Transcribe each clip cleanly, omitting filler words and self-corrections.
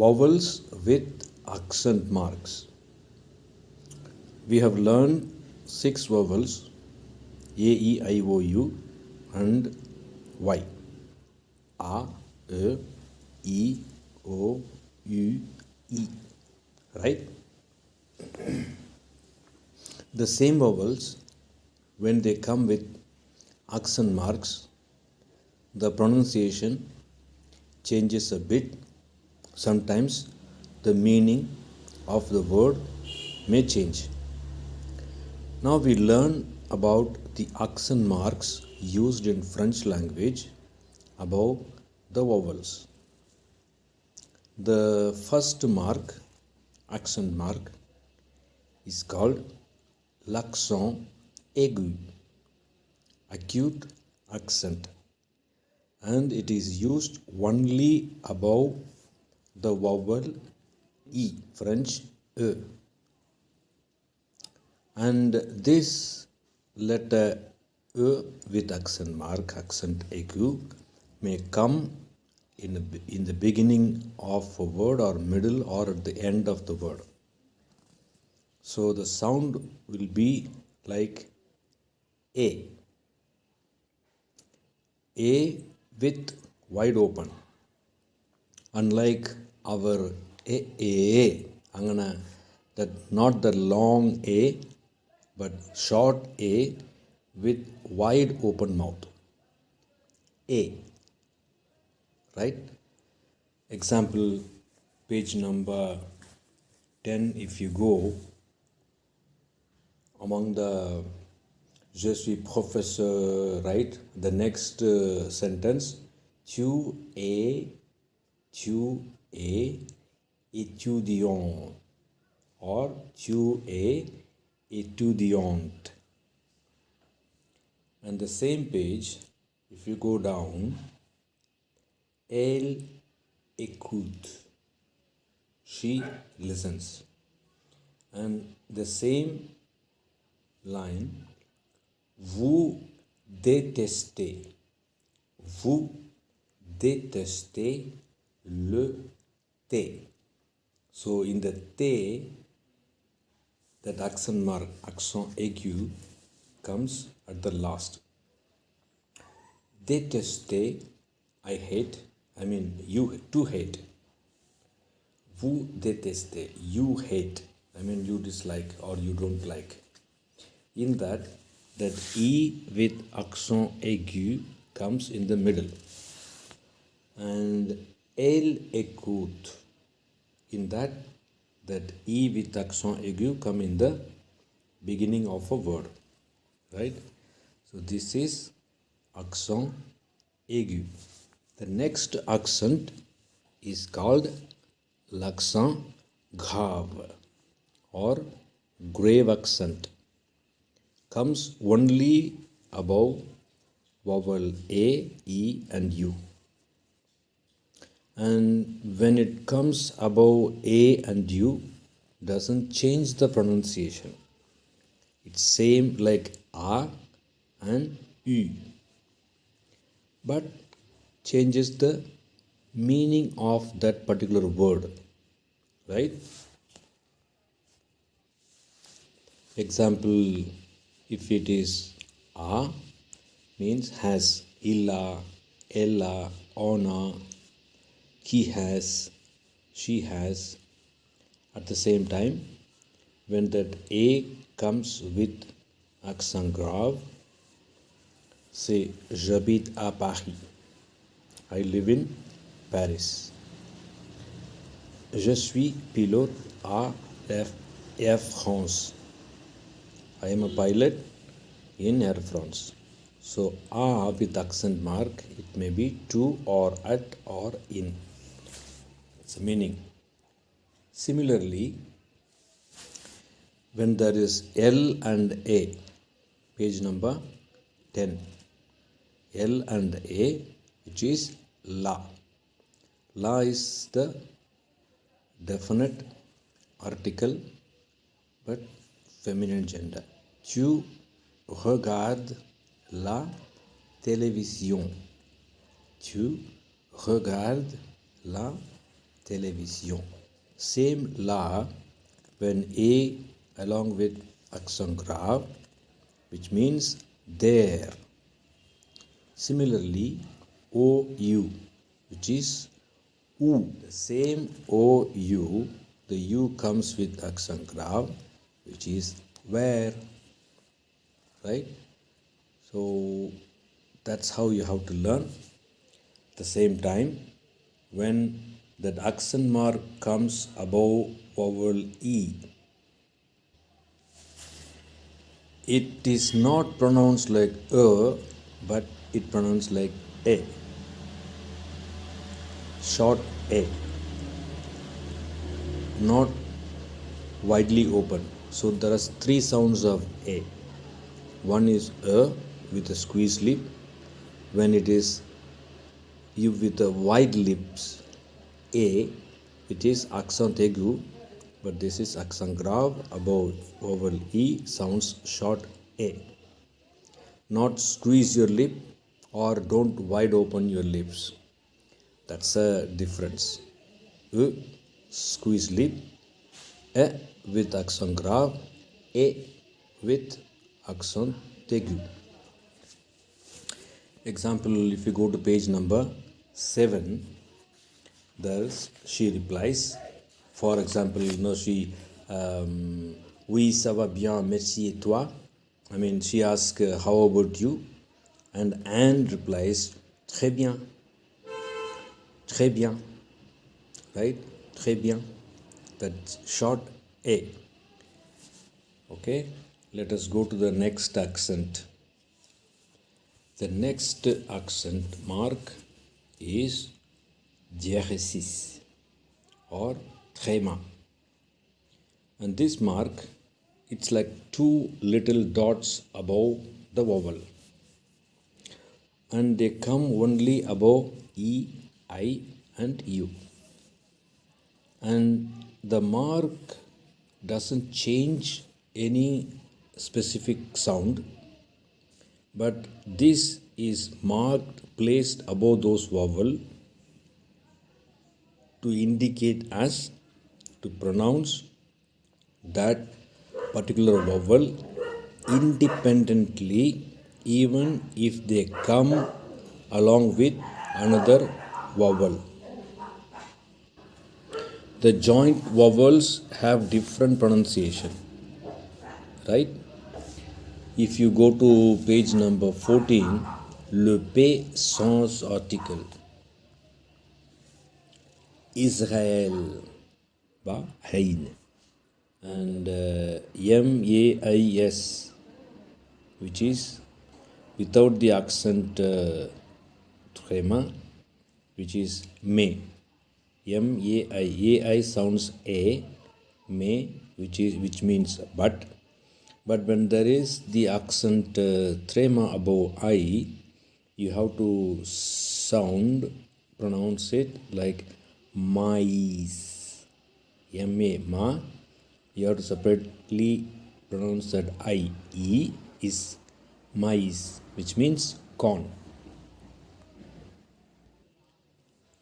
Vowels with accent marks. We have learned 6 vowels: A, E, I, O, U and Y. A, E, I, O, U, E. Right? The same vowels, when they come with accent marks, the pronunciation changes a bit. Sometimes the meaning of the word may change. Now we learn about the accent marks used in French language above the vowels. The first mark, accent mark, is called l'accent aigu, acute accent, and it is used only above the vowel E, French E. And this letter E with accent mark, accent aigu, may come in the beginning of a word or middle or at the end of the word. So the sound will be like A. A with wide open. Unlike our A, angana, that not the long A, but short A with wide open mouth. A. Right? Example, page number 10, if you go among the Je suis professeur, right? The next sentence, tu es étudiant or tu es étudiante. And the same page, if you go down, elle écoute, she listens. And the same line, vous détestez le T. So in the T, that accent mark, accent aigu, comes at the last. Détester, I hate, I mean you to hate. Vous détestez, you hate, I mean you dislike or you don't like. In that E with accent aigu comes in the middle. And elle écoute, in that E with accent aigu come in the beginning of a word. Right? So this is accent aigu. The next accent is called l'accent grave or grave accent. Comes only above vowel A, E and U. And when it comes above A and U, doesn't change the pronunciation. It's same like A and U, but changes the meaning of that particular word. Right? Example, if it is A, means has, illa, ella, ona, he has, she has. At the same time, when that A comes with accent grave, say, j'habite à Paris, I live in Paris. Je suis pilote à Air France, I am a pilot in Air France. So, A with accent mark, it may be to or at or in. It's a meaning. Similarly, when there is L and A, page number 10, L and A, which is la. La is the definite article, but feminine gender. Tu regardes la télévision. Tu regardes la télévision. Same la when A along with accent grave, which means there. Similarly, OU, which is U. The same OU, the U comes with accent grave, which is where, right? So that's how you have to learn. At the same time, when that accent mark comes above vowel E, it is not pronounced like but it pronounced like A, short A, not widely open. So there are three sounds of A. One is with a squeezed lip. When it is you with the wide lips, A, it is accent aigu, but this is accent grave above vowel E, sounds short A. Not squeeze your lip or don't wide open your lips. That's a difference. Squeeze lip, A with accent grave, A with accent aigu. Example, if you go to page number 7, there's she replies. For example, she, oui, ça va bien, merci, et toi? I mean, she asks, how about you? And Anne replies, très bien, right? Très bien. That's short A. Okay, let us go to the next accent. The next accent mark is diéresis or tréma. And this mark, it's like two little dots above the vowel. And they come only above E, I and U. And the mark doesn't change any specific sound, but this is marked placed above those vowel to indicate us to pronounce that particular vowel independently, even if they come along with another vowel. The joint vowels have different pronunciation, right? If you go to page number 14, le P sans article. Israël, Bahrein, and MAIS, which is without the accent tréma, which is may. MAI sounds A, may, which means but when there is the accent tréma above I, you have to pronounce it like mais. M-A, ma. You have to separately pronounce that I. E is mais, which means corn.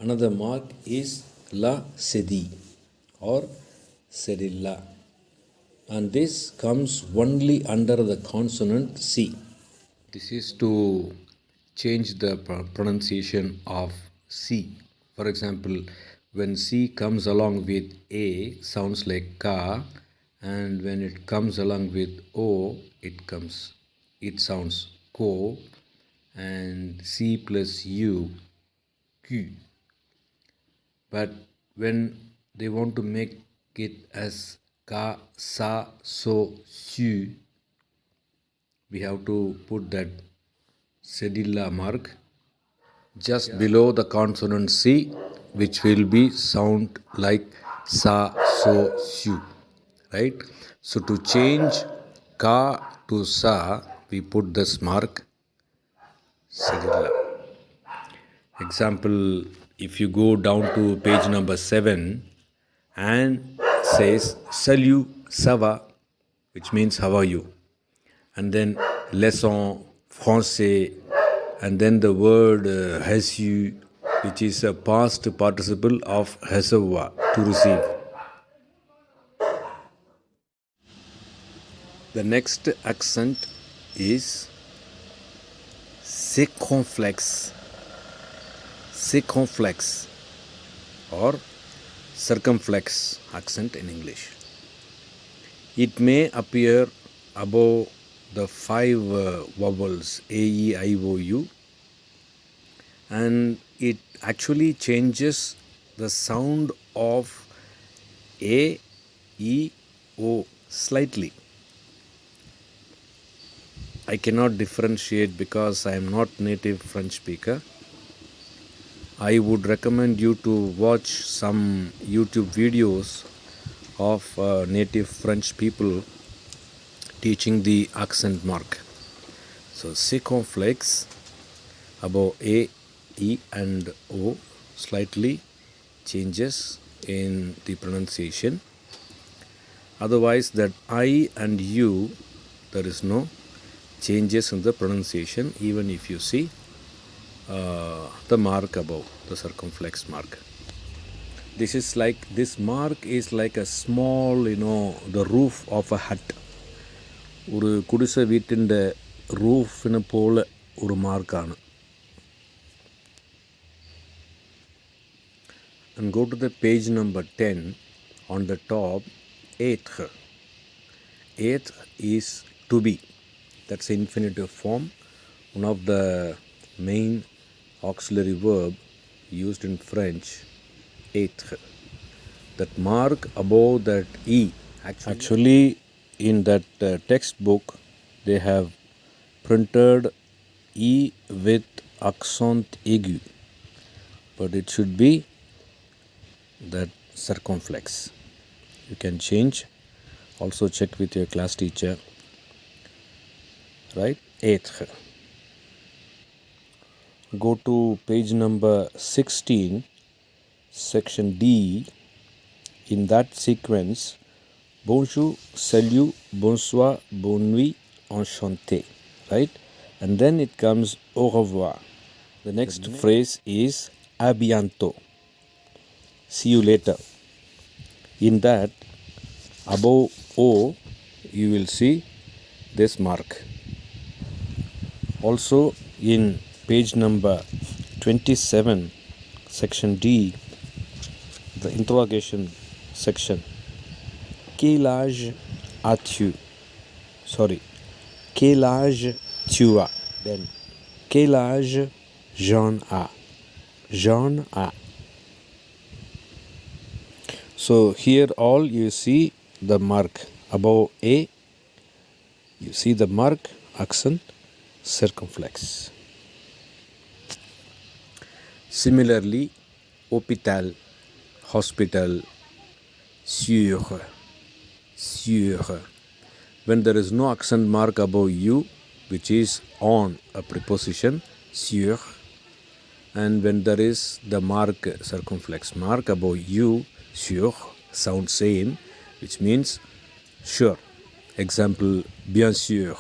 Another mark is la sedi or sedilla, and this comes only under the consonant C. This is to change the pronunciation of C. For example, when C comes along with A, sounds like ka, and when it comes along with O, it sounds ko, and C plus U, Q. But when they want to make it as ka, sa, so, su, we have to put that cedilla mark just below the consonant C, which will be sound like sa, so, su, right? So to change ka to sa, we put this mark cedilla. Example, if you go down to page number 7, and says salut, ça va, which means how are you? And then leçon français, and then the word reçu, which is a past participle of recevoir, to receive. The next accent is circumflex. Circumflex or circumflex accent in English. It may appear above the five vowels A, E, I, O, U, and it actually changes the sound of A, E, O slightly. I cannot differentiate because I am not native French speaker. I would recommend you to watch some YouTube videos of native French people teaching the accent mark. So circumflex above A, E and O slightly changes in the pronunciation. Otherwise that I and U, there is no changes in the pronunciation even if you see the mark above, the circumflex mark. This mark is like a small, the roof of a hut. ഒരു കുടിസ വീട്ടിൻ്റെ റൂഫിനെ പോലെ ഒരു മാർക്കാണ്. And go to the page number 10 on the top, être. Être is to be. That's infinitive form. One of the main auxiliary verb used in French, être. That mark above that E. Actually in that textbook, they have printed E with accent aigu. But it should be that circumflex. You can change. Also check with your class teacher. Right? Être. Go to page number 16, section D. In that sequence, bonjour, salut, bonsoir, bonne nuit, enchanté. Right? And then it comes au revoir. The next phrase is à bientôt. See you later. In that, above O, you will see this mark. Also in page number 27, section D, the interrogation section. Quel âge as-tu? Sorry. Quel âge tu as? Then, quel âge j'en ai? J'en ai. So here all you see the mark above A. You see the mark, accent, circumflex. Similarly, hôpital, hospital, sur. When there is no accent mark above U, which is on a preposition, sur, and when there is the mark, circumflex mark above U, sur, sound same, which means sure. Example, bien sûr.